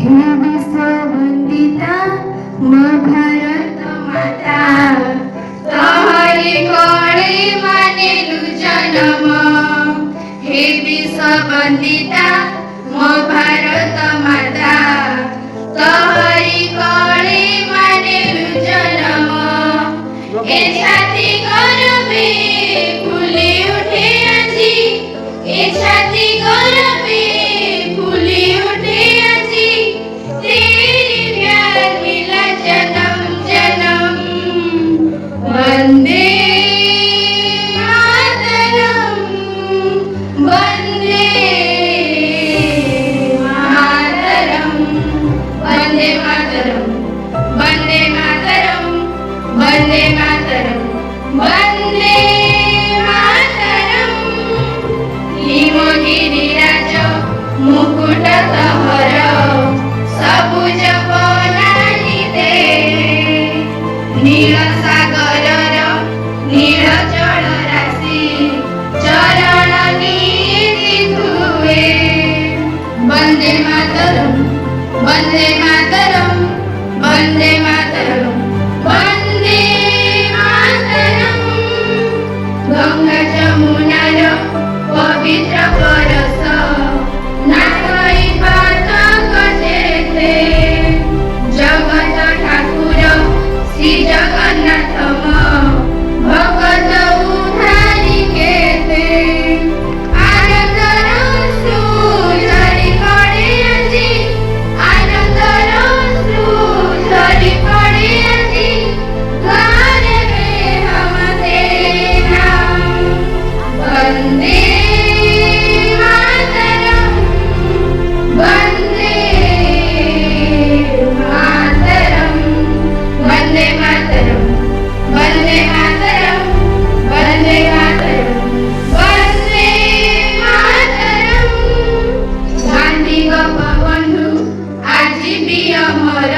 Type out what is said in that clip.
हे विश्ववंदिता माँ भारत माता तोहरी कोळे मानेलु जन्म हे विश्ववंदिता माँ भारत माता तोहरी कोळे मानेलु जन्म ए छाती गौरवे फुली उठे आजी ए छाती गौरवे फुली उठे आजी तेरी प्यार मिला जन्म जन्म वंदे मातरम वंदे मातरम वंदे मातरम वंदे मातरम वंदे मातरम वंदे मातरम हिमगिरिराज मुकुट तहर सबुज बनानी दे नील सागरर नील जल राशि चरण नीति धुए वंदे मातरम वंदे मातरम वंदे मातरम वंदे मातरम गंगा जमुनार पवित्र परस नागरी पातक जेथे जगत ठाकुर श्री जगन्नाथ भगत उधारी केते आनंदर अश्रु झरी पड़े आजी आनंदर अश्रु झरी पड़े आजी गाने में हम तेरे नाम वंदे मातरम वंदे मातरम वंदे मातरम वंदे मातरम वंदे मातरम वंदे मातरम गांधी बंधु आज भी अमर